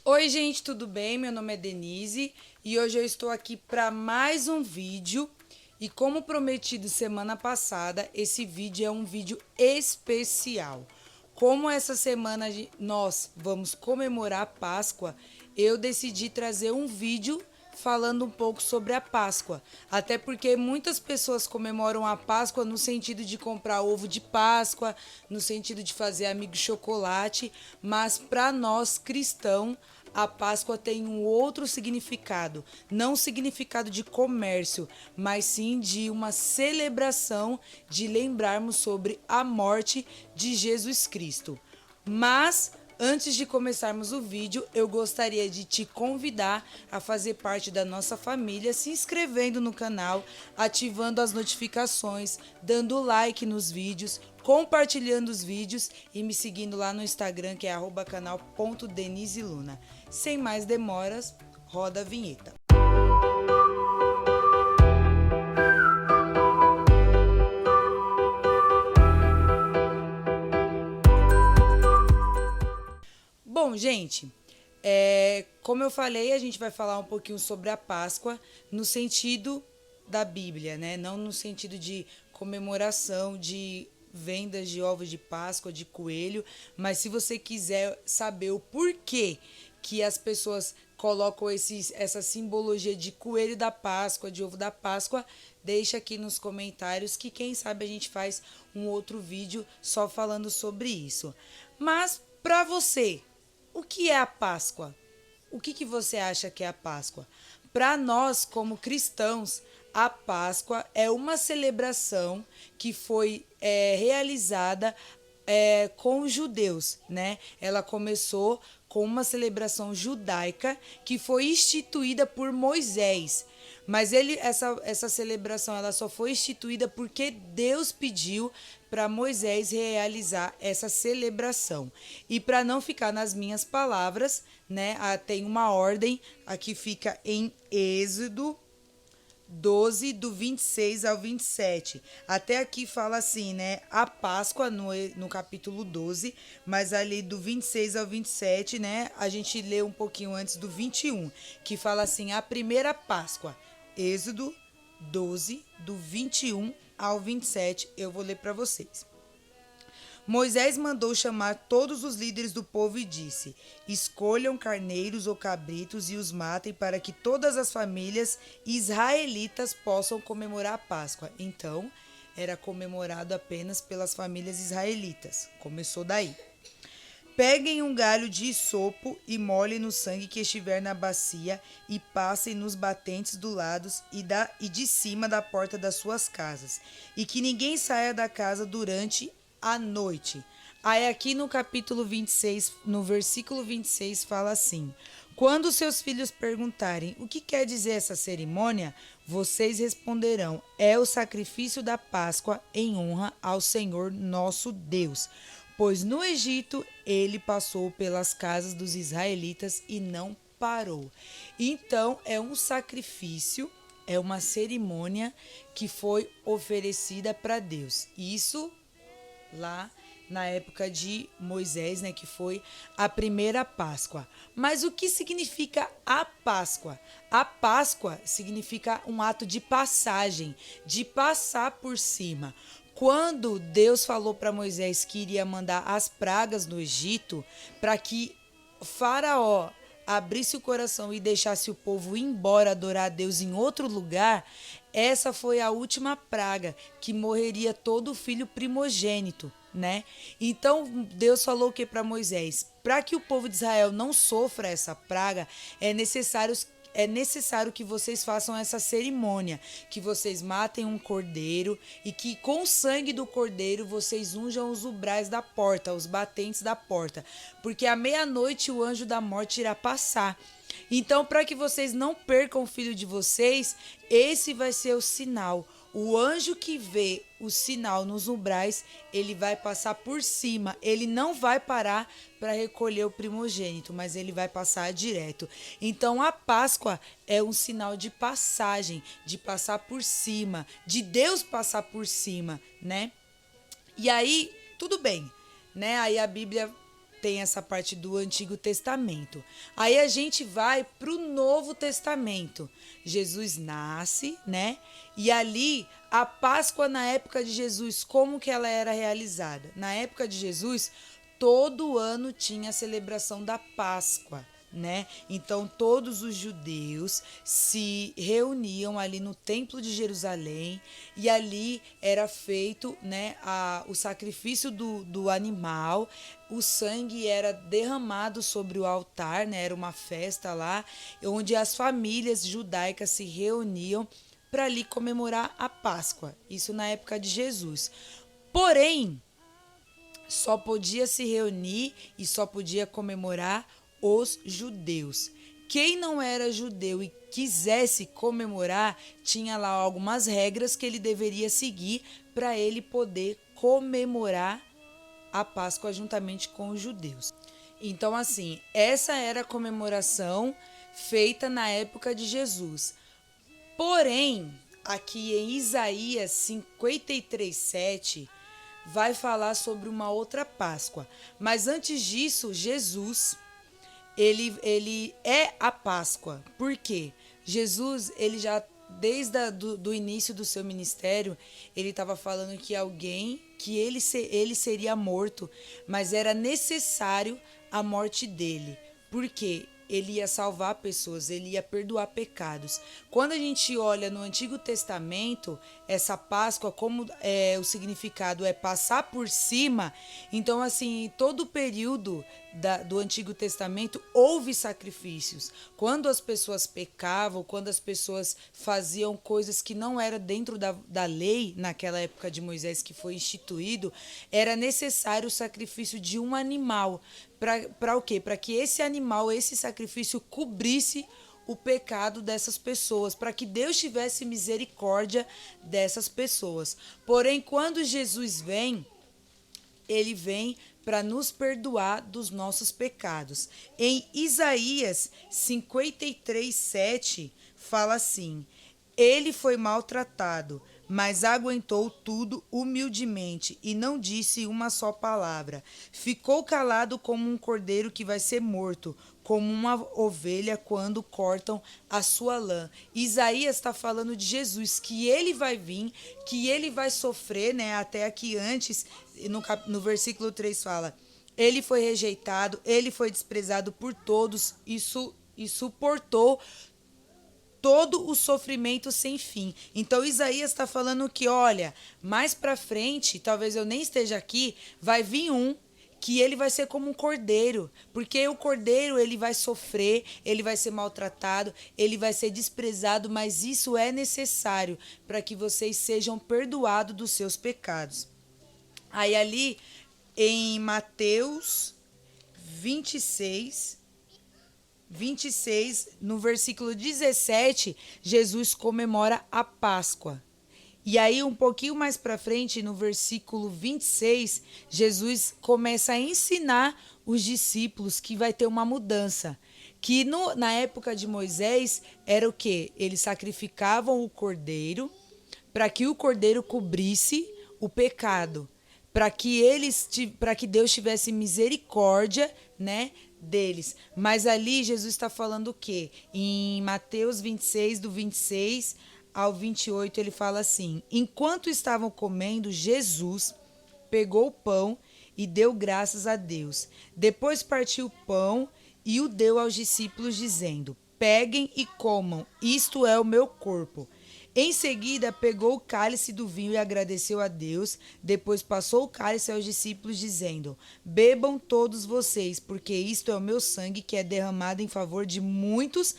Oi, gente, tudo bem? Meu nome é Denise e hoje eu estou aqui para mais um vídeo. E como prometido semana passada, esse vídeo é um vídeo especial. Como essa semana nós vamos comemorar a Páscoa, eu decidi trazer um vídeo falando um pouco sobre a Páscoa. Até porque muitas pessoas comemoram a Páscoa no sentido de comprar ovo de Páscoa, no sentido de fazer amigo chocolate, mas para nós cristãos, a Páscoa tem um outro significado, não significado de comércio, mas sim de uma celebração de lembrarmos sobre a morte de Jesus Cristo. Mas antes de começarmos o vídeo, eu gostaria de te convidar a fazer parte da nossa família, se inscrevendo no canal, ativando as notificações, dando like nos vídeos, compartilhando os vídeos e me seguindo lá no Instagram, que é @canal.deniseluna. Sem mais demoras, roda a vinheta. Bom, gente, como eu falei, a gente vai falar um pouquinho sobre a Páscoa no sentido da Bíblia, né? Não no sentido de comemoração, de vendas de ovos de Páscoa, de coelho, mas se você quiser saber o porquê que as pessoas colocam essa simbologia de coelho da Páscoa, de ovo da Páscoa, deixa aqui nos comentários que quem sabe a gente faz um outro vídeo só falando sobre isso. Mas para você, o que é a Páscoa? O que você acha que é a Páscoa? Para nós, como cristãos, a Páscoa é uma celebração que foi realizada com os judeus, né? Ela começou com uma celebração judaica que foi instituída por Moisés. Mas essa celebração ela só foi instituída porque Deus pediu para Moisés realizar essa celebração. E para não ficar nas minhas palavras, né, tem uma ordem, aqui fica em Êxodo 12, do 26 ao 27. Até aqui fala assim, né? A Páscoa no capítulo 12, mas ali do 26 ao 27, né? A gente lê um pouquinho antes do 21, que fala assim: a primeira Páscoa. Êxodo 12, do 21 ao 27. Eu vou ler para vocês. Moisés mandou chamar todos os líderes do povo e disse: escolham carneiros ou cabritos e os matem para que todas as famílias israelitas possam comemorar a Páscoa. Então, era comemorado apenas pelas famílias israelitas. Começou daí. Peguem um galho de isopo e molhem no sangue que estiver na bacia e passem nos batentes do lado e de cima da porta das suas casas. E que ninguém saia da casa durante a noite. Aí aqui no capítulo 26, no versículo 26, fala assim: quando seus filhos perguntarem o que quer dizer essa cerimônia, vocês responderão: é o sacrifício da Páscoa em honra ao Senhor nosso Deus. Pois no Egito ele passou pelas casas dos israelitas e não parou. Então é um sacrifício, é uma cerimônia que foi oferecida para Deus. Isso lá na época de Moisés, né, que foi a primeira Páscoa. Mas o que significa a Páscoa? A Páscoa significa um ato de passagem, de passar por cima. Quando Deus falou para Moisés que iria mandar as pragas no Egito para que Faraó abrisse o coração e deixasse o povo ir embora adorar a Deus em outro lugar, essa foi a última praga, que morreria todo filho primogênito, né? Então Deus falou o que para Moisés? Para que o povo de Israel não sofra essa praga, é necessário que vocês façam essa cerimônia, que vocês matem um cordeiro e que com o sangue do cordeiro vocês unjam os umbrais da porta, os batentes da porta, porque à meia-noite o anjo da morte irá passar. Então, para que vocês não percam o filho de vocês, esse vai ser o sinal. O anjo que vê o sinal nos umbrais, ele vai passar por cima. Ele não vai parar para recolher o primogênito, mas ele vai passar direto. Então, a Páscoa é um sinal de passagem, de passar por cima, de Deus passar por cima, né? E aí, tudo bem, né? Aí a Bíblia tem essa parte do Antigo Testamento. Aí a gente vai para o Novo Testamento. Jesus nasce, né? E ali a Páscoa na época de Jesus, como que ela era realizada? Na época de Jesus, todo ano tinha a celebração da Páscoa, né? Então todos os judeus se reuniam ali no Templo de Jerusalém e ali era feito, né, o sacrifício do animal, o sangue era derramado sobre o altar, né? Era uma festa lá onde as famílias judaicas se reuniam para ali comemorar a Páscoa. Isso na época de Jesus. Porém, só podia se reunir e só podia comemorar os judeus. Quem não era judeu e quisesse comemorar, tinha lá algumas regras que ele deveria seguir para ele poder comemorar a Páscoa juntamente com os judeus. Então, assim, essa era a comemoração feita na época de Jesus. Porém, aqui em Isaías 53:7, vai falar sobre uma outra Páscoa. Mas antes disso, Jesus, ele é a Páscoa. Por quê? Jesus, ele já, desde do início do seu ministério, ele estava falando que ele seria morto, mas era necessário a morte dele. Por quê? Ele ia salvar pessoas, ele ia perdoar pecados. Quando a gente olha no Antigo Testamento, essa Páscoa, como o significado é passar por cima, então assim, todo o período do Antigo Testamento houve sacrifícios. Quando as pessoas pecavam, quando as pessoas faziam coisas que não eram dentro da lei, naquela época de Moisés que foi instituído, era necessário o sacrifício de um animal. Para o quê? Para que esse animal, esse sacrifício cobrisse o pecado dessas pessoas, para que Deus tivesse misericórdia dessas pessoas. Porém, quando Jesus vem, ele vem para nos perdoar dos nossos pecados. Em Isaías 53:7 fala assim: ele foi maltratado, mas aguentou tudo humildemente e não disse uma só palavra. Ficou calado como um cordeiro que vai ser morto, como uma ovelha quando cortam a sua lã. Isaías está falando de Jesus, que ele vai vir, que ele vai sofrer, né? Até aqui antes, no versículo 3 fala: ele foi rejeitado, ele foi desprezado por todos e suportou todo o sofrimento sem fim. Então Isaías está falando que, olha, mais para frente, talvez eu nem esteja aqui, vai vir que ele vai ser como um cordeiro, porque o cordeiro ele vai sofrer, ele vai ser maltratado, ele vai ser desprezado, mas isso é necessário para que vocês sejam perdoados dos seus pecados. Aí ali em Mateus 26, no versículo 17, Jesus comemora a Páscoa. E aí, um pouquinho mais para frente, no versículo 26, Jesus começa a ensinar os discípulos que vai ter uma mudança. Que na época de Moisés era o quê? Eles sacrificavam o cordeiro para que o cordeiro cobrisse o pecado. Para que Deus tivesse misericórdia, né, deles. Mas ali Jesus está falando o quê? Em Mateus 26, do 26 ao 28, ele fala assim: enquanto estavam comendo, Jesus pegou o pão e deu graças a Deus. Depois partiu o pão e o deu aos discípulos, dizendo: peguem e comam, isto é o meu corpo. Em seguida, pegou o cálice do vinho e agradeceu a Deus. Depois passou o cálice aos discípulos, dizendo: bebam todos vocês, porque isto é o meu sangue que é derramado em favor de muitos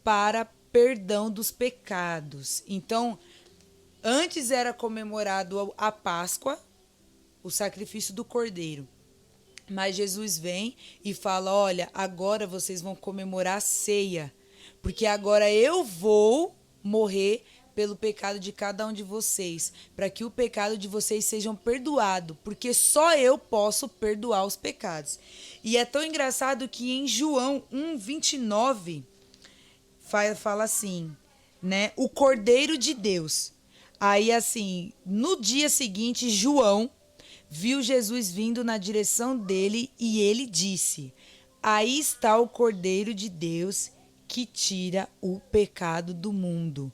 para perdão dos pecados. Então, antes era comemorado a Páscoa, o sacrifício do cordeiro. Mas Jesus vem e fala: olha, agora vocês vão comemorar a ceia, porque agora eu vou morrer pelo pecado de cada um de vocês, para que o pecado de vocês sejam perdoado, porque só eu posso perdoar os pecados. E é tão engraçado que em João 1:29 fala assim, né? O Cordeiro de Deus. Aí assim, no dia seguinte, João viu Jesus vindo na direção dele e ele disse: Aí está o Cordeiro de Deus que tira o pecado do mundo.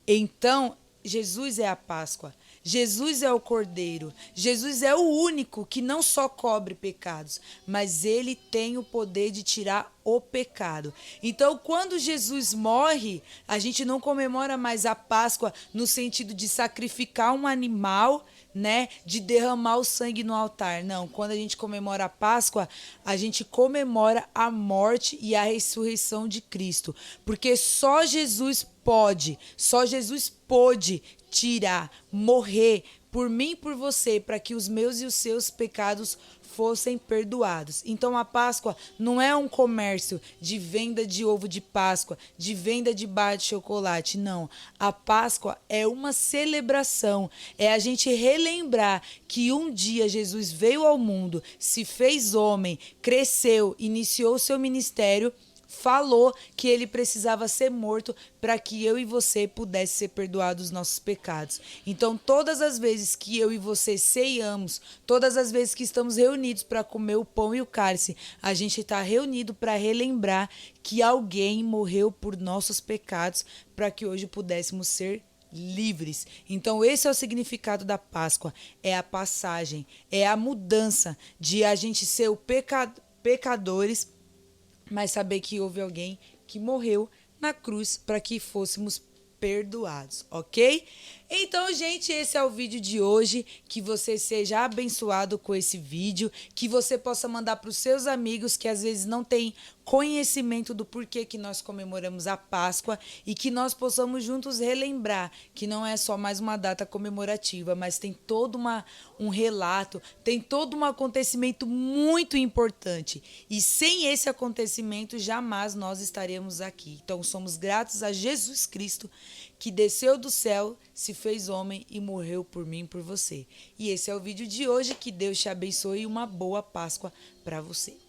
Então, Jesus é a Páscoa. Jesus é o Cordeiro. Jesus é o único que não só cobre pecados, mas ele tem o poder de tirar o pecado. Então, quando Jesus morre, a gente não comemora mais a Páscoa no sentido de sacrificar um animal, né, de derramar o sangue no altar. Não, quando a gente comemora a Páscoa, a gente comemora a morte e a ressurreição de Cristo, porque só Jesus pôde tirar, morrer por mim e por você, para que os meus e os seus pecados fossem perdoados. Então a Páscoa não é um comércio de venda de ovo de Páscoa, de venda de barra de chocolate, não. A Páscoa é uma celebração, é a gente relembrar que um dia Jesus veio ao mundo, se fez homem, cresceu, iniciou o seu ministério, falou que ele precisava ser morto para que eu e você pudesse ser perdoados os nossos pecados. Então, todas as vezes que eu e você ceiamos, todas as vezes que estamos reunidos para comer o pão e o cálice, a gente está reunido para relembrar que alguém morreu por nossos pecados para que hoje pudéssemos ser livres. Então, esse é o significado da Páscoa. É a passagem, é a mudança de a gente ser pecadores, mas saber que houve alguém que morreu na cruz para que fôssemos perdoados, ok? Então, gente, esse é o vídeo de hoje. Que você seja abençoado com esse vídeo, que você possa mandar para os seus amigos que às vezes não têm conhecimento do porquê que nós comemoramos a Páscoa, e que nós possamos juntos relembrar que não é só mais uma data comemorativa, mas tem todo um relato, tem todo um acontecimento muito importante, e sem esse acontecimento jamais nós estaremos aqui. Então somos gratos a Jesus Cristo, que desceu do céu, se fez homem e morreu por mim e por você. E esse é o vídeo de hoje. Que Deus te abençoe e uma boa Páscoa para você.